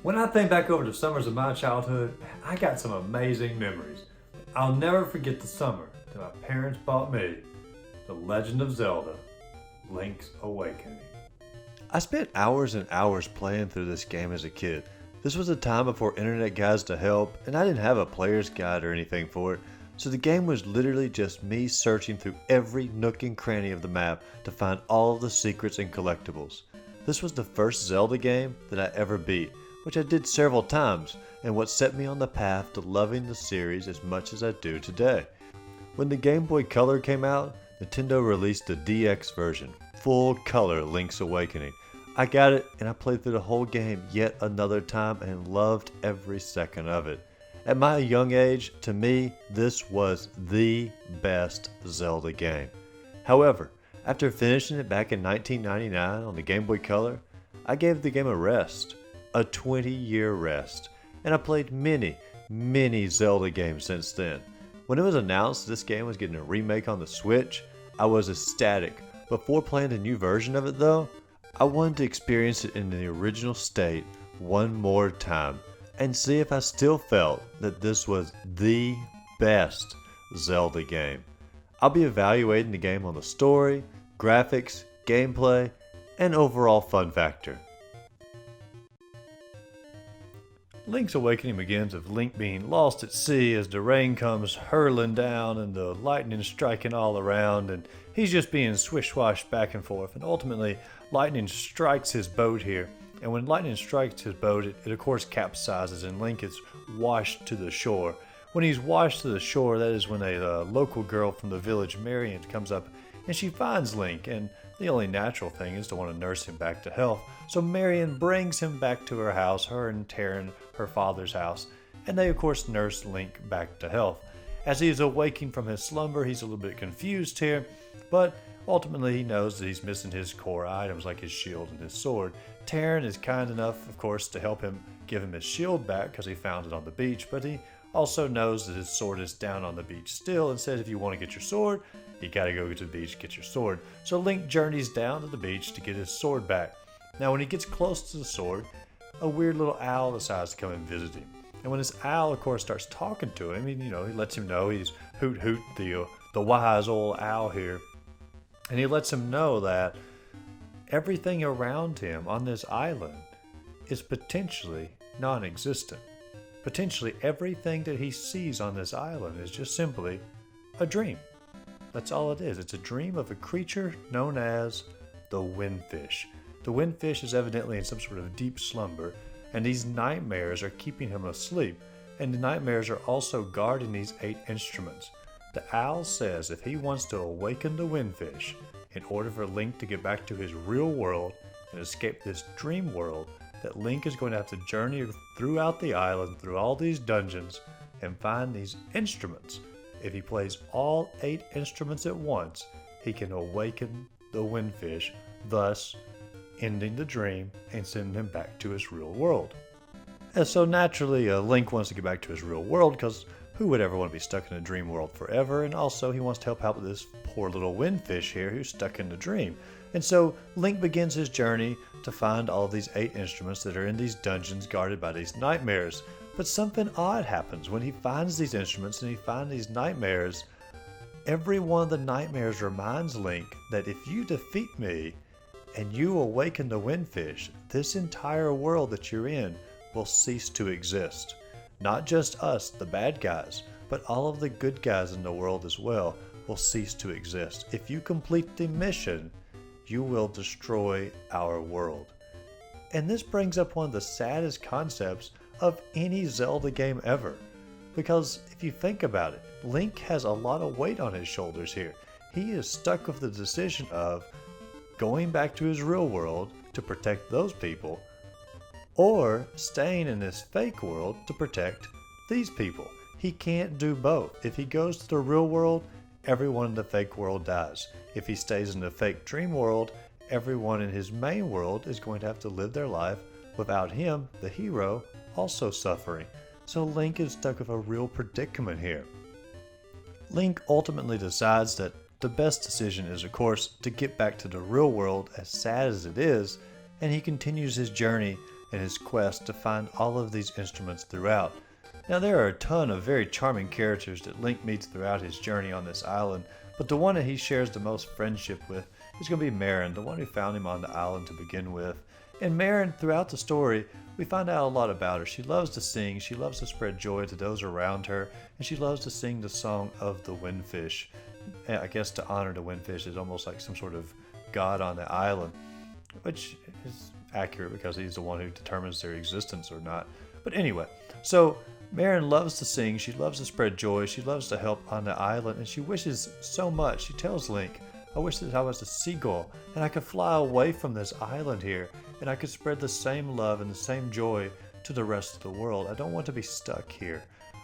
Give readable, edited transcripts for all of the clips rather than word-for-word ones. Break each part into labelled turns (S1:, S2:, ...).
S1: When I think back over the summers of my childhood, I got some amazing memories. I'll never forget the summer that my parents bought me The Legend of Zelda Link's Awakening.
S2: I spent hours and hours playing through this game as a kid. This was a time before internet guides to help, and I didn't have a player's guide or anything for it, so the game was literally just me searching through every nook and cranny of the map to find all of the secrets and collectibles. This was the first Zelda game that I ever beat, which I did several times, and what set me on the path to loving the series as much as I do today. When the Game Boy Color came out, Nintendo released the DX version, full color Link's Awakening. I got it and I played through the whole game yet another time and loved every second of it. At my young age, to me, this was the best Zelda game. However, after finishing it back in 1999 on the Game Boy Color, I gave the game a rest, a 20-year rest, and I played many Zelda games since then. When it was announced this game was getting a remake on the Switch, I was ecstatic. Before playing the new version of it though, I wanted to experience it in the original state one more time and see if I still felt that this was the best Zelda game. I'll be evaluating the game on the story, graphics, gameplay, and overall fun factor. Link's Awakening begins with Link being lost at sea as the rain comes hurling down and the lightning striking all around, and he's just being swish-swashed back and forth, and ultimately lightning strikes his boat here. And when lightning strikes his boat, it of course capsizes and Link is washed to the shore. When he's washed to the shore, that is when a local girl from the village, Marion, comes up and she finds Link, and the only natural thing is to want to nurse him back to health. So Marion brings him back to her house, her and Taryn, her father's house, and they of course nurse Link back to health. As he is awaking from his slumber, he's a little bit confused here, but ultimately he knows that he's missing his core items like his shield and his sword. Taryn is kind enough, of course, to help him give him his shield back because he found it on the beach, but he also knows that his sword is down on the beach still and says if you want to get your sword, you gotta go to the beach to get your sword. So Link journeys down to the beach to get his sword back. Now when he gets close to the sword, a weird little owl decides to come and visit him. And when this owl, of course, starts talking to him, he lets him know he's Hoot Hoot, the wise old owl here. And he lets him know that everything around him on this island is potentially non-existent. Potentially everything that he sees on this island is just simply a dream. That's all it is. It's a dream of a creature known as the Windfish. The Windfish is evidently in some sort of deep slumber, and these nightmares are keeping him asleep, and the nightmares are also guarding these 8 instruments. The owl says if he wants to awaken the Windfish, in order for Link to get back to his real world and escape this dream world, that Link is going to have to journey throughout the island, through all these dungeons, and find these instruments. If he plays all 8 instruments at once, he can awaken the Windfish, thus ending the dream and sending him back to his real world. And so naturally, Link wants to get back to his real world because who would ever want to be stuck in a dream world forever? And also he wants to help out this poor little Windfish here who's stuck in the dream. And so Link begins his journey to find all of these 8 instruments that are in these dungeons guarded by these nightmares. But something odd happens when he finds these instruments and he finds these nightmares. Every one of the nightmares reminds Link that if you defeat me and you awaken the Windfish, this entire world that you're in will cease to exist. Not just us, the bad guys, but all of the good guys in the world as well will cease to exist. If you complete the mission, you will destroy our world. And this brings up one of the saddest concepts of any Zelda game ever. Because if you think about it, Link has a lot of weight on his shoulders here. He is stuck with the decision of going back to his real world to protect those people, or staying in this fake world to protect these people. He can't do both. If he goes to the real world, everyone in the fake world dies. If he stays in the fake dream world, everyone in his main world is going to have to live their life without him, the hero, also suffering. So Link is stuck with a real predicament here. Link ultimately decides that the best decision is, of course, to get back to the real world, as sad as it is, and he continues his journey in his quest to find all of these instruments throughout. Now there are a ton of very charming characters that Link meets throughout his journey on this island, but the one that he shares the most friendship with is going to be Marin, the one who found him on the island to begin with. And Marin, throughout the story, we find out a lot about her. She loves to sing, she loves to spread joy to those around her, and she loves to sing the song of the Windfish. I guess to honor the Windfish is almost like some sort of god on the island, which is accurate because he's the one who determines their existence or not. But anyway, so Marin loves to sing, she loves to spread joy, she loves to help on the island, and she wishes so much. She tells Link, I wish that I was a seagull and I could fly away from this island here and I could spread the same love and the same joy to the rest of the world. I don't want to be stuck here.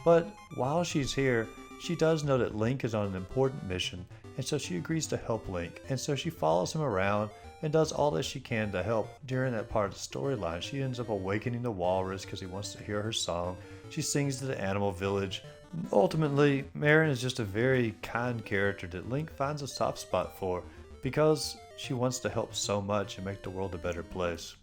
S2: But while she's here, she does know that Link is on an important mission, and so she agrees to help Link, and so she follows him around and does all that she can to help. During that part of the storyline, she ends up awakening the walrus because he wants to hear her song. She sings to the animal village. Ultimately, Marin is just a very kind character that Link finds a soft spot for because she wants to help so much and make the world a better place.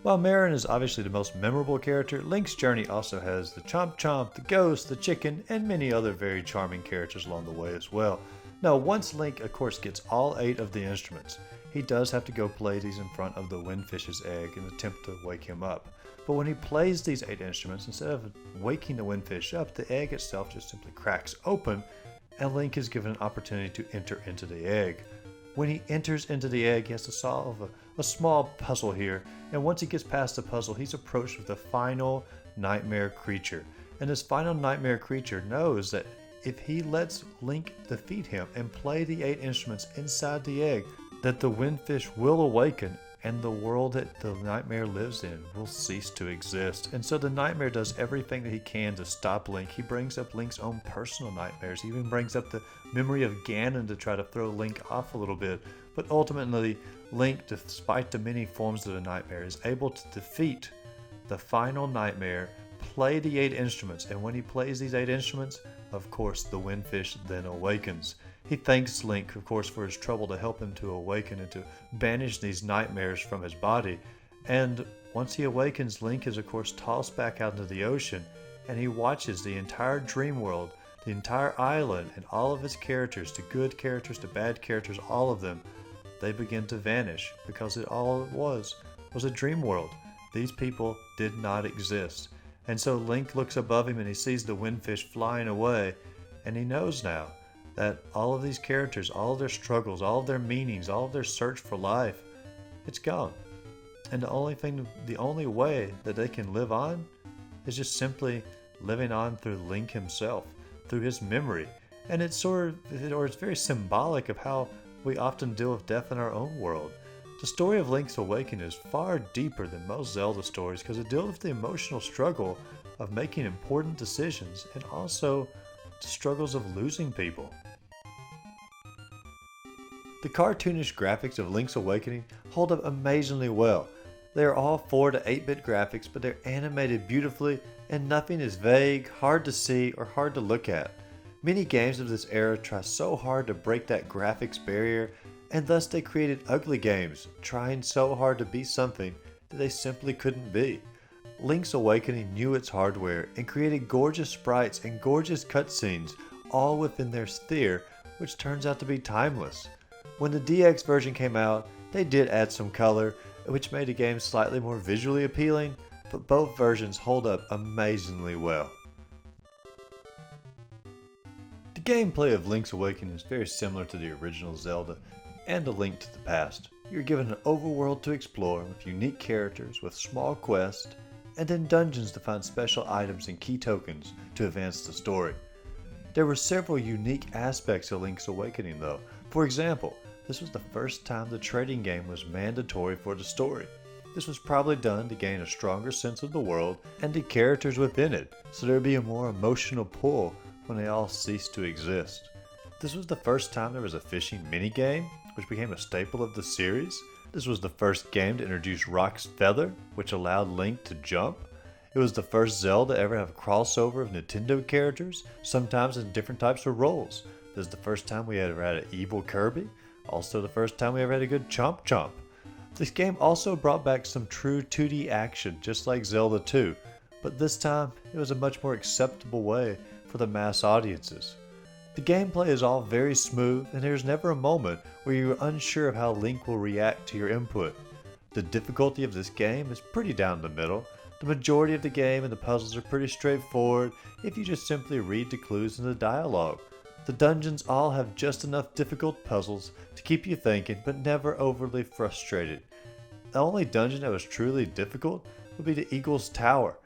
S2: While Marin is obviously the most memorable character, Link's journey also has the Chomp Chomp, the Ghost, the Chicken, and many other very charming characters along the way as well. Now, once Link, of course, gets all 8 of the instruments, he does have to go play these in front of the Windfish's egg and attempt to wake him up. But when he plays these 8 instruments, instead of waking the Windfish up, the egg itself just simply cracks open, and Link is given an opportunity to enter into the egg. When he enters into the egg, he has to solve a small puzzle here, and once he gets past the puzzle, he's approached with the final nightmare creature. And this final nightmare creature knows that if he lets Link defeat him and play the 8 instruments inside the egg, that the Windfish will awaken and the world that the nightmare lives in will cease to exist. And so the nightmare does everything that he can to stop Link. He brings up Link's own personal nightmares. He even brings up the memory of Ganon to try to throw Link off a little bit. But ultimately, Link, despite the many forms of the nightmare, is able to defeat the final nightmare, play the 8 instruments, and when he plays these 8 instruments, of course, the Windfish then awakens. He thanks Link, of course, for his trouble to help him to awaken and to banish these nightmares from his body. And once he awakens, Link is, of course, tossed back out into the ocean, and he watches the entire dream world, the entire island, and all of its characters, the good characters, the bad characters, all of them, they begin to vanish because all it was a dream world. These people did not exist. And so Link looks above him and he sees the Windfish flying away, and he knows now that all of these characters, all of their struggles, all of their meanings, all of their search for life, it's gone. And the only way that they can live on is just simply living on through Link himself, through his memory. And it's it's very symbolic of how we often deal with death in our own world. The story of Link's Awakening is far deeper than most Zelda stories because it deals with the emotional struggle of making important decisions and also the struggles of losing people. The cartoonish graphics of Link's Awakening hold up amazingly well. They are all 4 to 8-bit graphics, but they're animated beautifully and nothing is vague, hard to see, or hard to look at. Many games of this era try so hard to break that graphics barrier, and thus they created ugly games, trying so hard to be something that they simply couldn't be. Link's Awakening knew its hardware and created gorgeous sprites and gorgeous cutscenes, all within their sphere, which turns out to be timeless. When the DX version came out, they did add some color, which made the game slightly more visually appealing, but both versions hold up amazingly well. The gameplay of Link's Awakening is very similar to the original Zelda and A Link to the Past. You're given an overworld to explore with unique characters with small quests, and then dungeons to find special items and key tokens to advance the story. There were several unique aspects of Link's Awakening though. For example, this was the first time the trading game was mandatory for the story. This was probably done to gain a stronger sense of the world and the characters within it, so there would be a more emotional pull when they all ceased to exist. This was the first time there was a fishing minigame, which became a staple of the series. This was the first game to introduce Rock's Feather, which allowed Link to jump. It was the first Zelda to ever have a crossover of Nintendo characters, sometimes in different types of roles. This is the first time we ever had an evil Kirby, also the first time we ever had a good Chomp Chomp. This game also brought back some true 2D action, just like Zelda 2, but this time it was a much more acceptable way for the mass audiences. The gameplay is all very smooth, and there's never a moment where you're unsure of how Link will react to your input. The difficulty of this game is pretty down the middle. The majority of the game and the puzzles are pretty straightforward if you just simply read the clues in the dialogue. The dungeons all have just enough difficult puzzles to keep you thinking, but never overly frustrated. The only dungeon that was truly difficult would be the Eagle's Tower,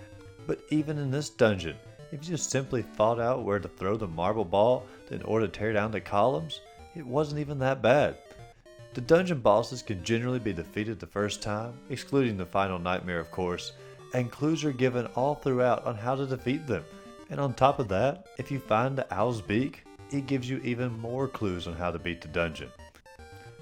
S2: but even in this dungeon, if you just simply thought out where to throw the marble ball in order to tear down the columns, it wasn't even that bad. The dungeon bosses can generally be defeated the first time, excluding the final nightmare of course, and clues are given all throughout on how to defeat them. And on top of that, if you find the Owl's Beak, it gives you even more clues on how to beat the dungeon.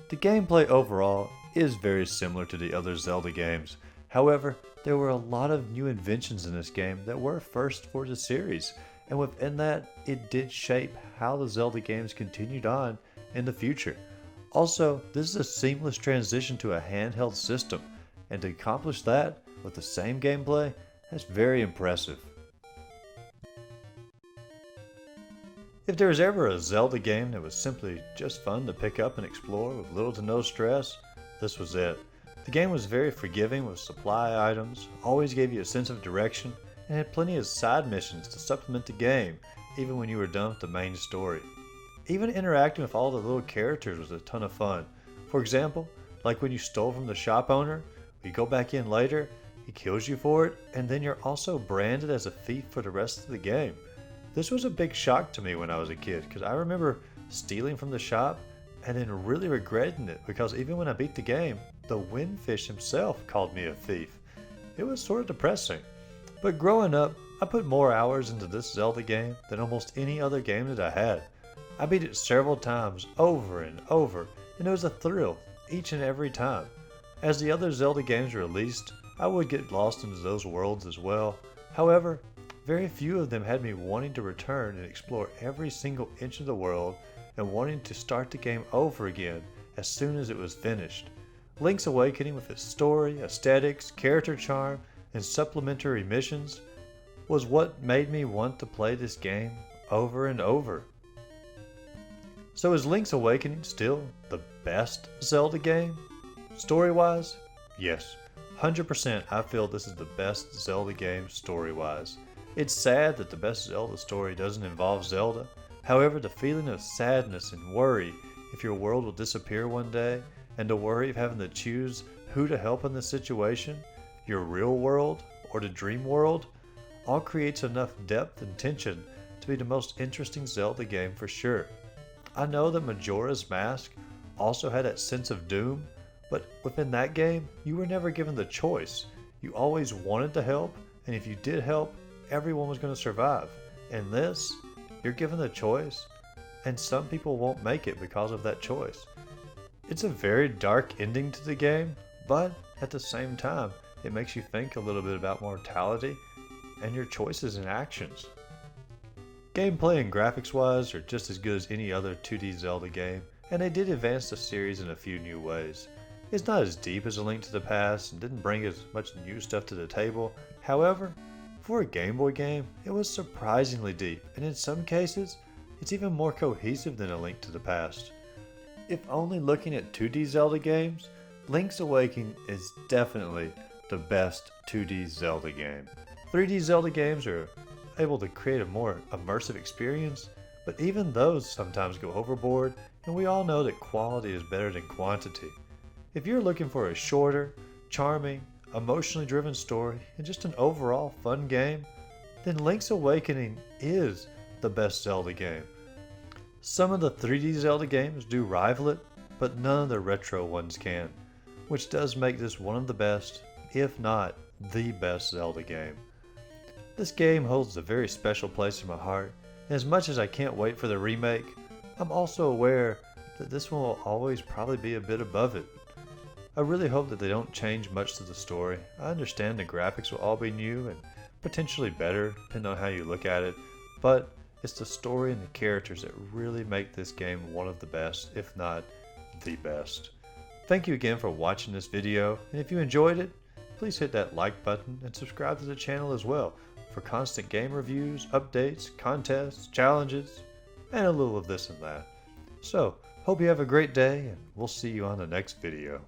S2: The gameplay overall is very similar to the other Zelda games. However, there were a lot of new inventions in this game that were first for the series, and within that, it did shape how the Zelda games continued on in the future. Also, this is a seamless transition to a handheld system, and to accomplish that with the same gameplay, that's very impressive. If there was ever a Zelda game that was simply just fun to pick up and explore with little to no stress, this was it. The game was very forgiving with supply items, always gave you a sense of direction, and had plenty of side missions to supplement the game, even when you were done with the main story. Even interacting with all the little characters was a ton of fun. For example, like when you stole from the shop owner, you go back in later, he kills you for it, and then you're also branded as a thief for the rest of the game. This was a big shock to me when I was a kid, because I remember stealing from the shop and then really regretting it, because even when I beat the game, the Windfish himself called me a thief. It was sort of depressing. But growing up, I put more hours into this Zelda game than almost any other game that I had. I beat it several times, over and over, and it was a thrill each and every time. As the other Zelda games released, I would get lost into those worlds as well. However, very few of them had me wanting to return and explore every single inch of the world and wanting to start the game over again as soon as it was finished. Link's Awakening, with its story, aesthetics, character charm, and supplementary missions, was what made me want to play this game over and over. So is Link's Awakening still the best Zelda game? Story-wise, yes. 100% I feel this is the best Zelda game story-wise. It's sad that the best Zelda story doesn't involve Zelda. However, the feeling of sadness and worry if your world will disappear one day, and the worry of having to choose who to help in this situation, your real world or the dream world, all creates enough depth and tension to be the most interesting Zelda game for sure. I know that Majora's Mask also had that sense of doom, but within that game, you were never given the choice. You always wanted to help, and if you did help, everyone was going to survive. In this, you're given the choice, and some people won't make it because of that choice. It's a very dark ending to the game, but at the same time, it makes you think a little bit about mortality and your choices and actions. Gameplay and graphics wise are just as good as any other 2D Zelda game, and they did advance the series in a few new ways. It's not as deep as A Link to the Past and didn't bring as much new stuff to the table. However, for a Game Boy game, it was surprisingly deep, and in some cases, it's even more cohesive than A Link to the Past. If only looking at 2D Zelda games, Link's Awakening is definitely the best 2D Zelda game. 3D Zelda games are able to create a more immersive experience, but even those sometimes go overboard, and we all know that quality is better than quantity. If you're looking for a shorter, charming, emotionally driven story, and just an overall fun game, then Link's Awakening is the best Zelda game. Some of the 3D Zelda games do rival it, but none of the retro ones can, which does make this one of the best, if not the best Zelda game. This game holds a very special place in my heart, and as much as I can't wait for the remake, I'm also aware that this one will always probably be a bit above it. I really hope that they don't change much to the story. I understand the graphics will all be new and potentially better, depending on how you look at it, but it's the story and the characters that really make this game one of the best, if not the best. Thank you again for watching this video, and if you enjoyed it, please hit that like button and subscribe to the channel as well for constant game reviews, updates, contests, challenges, and a little of this and that. So, hope you have a great day, and we'll see you on the next video.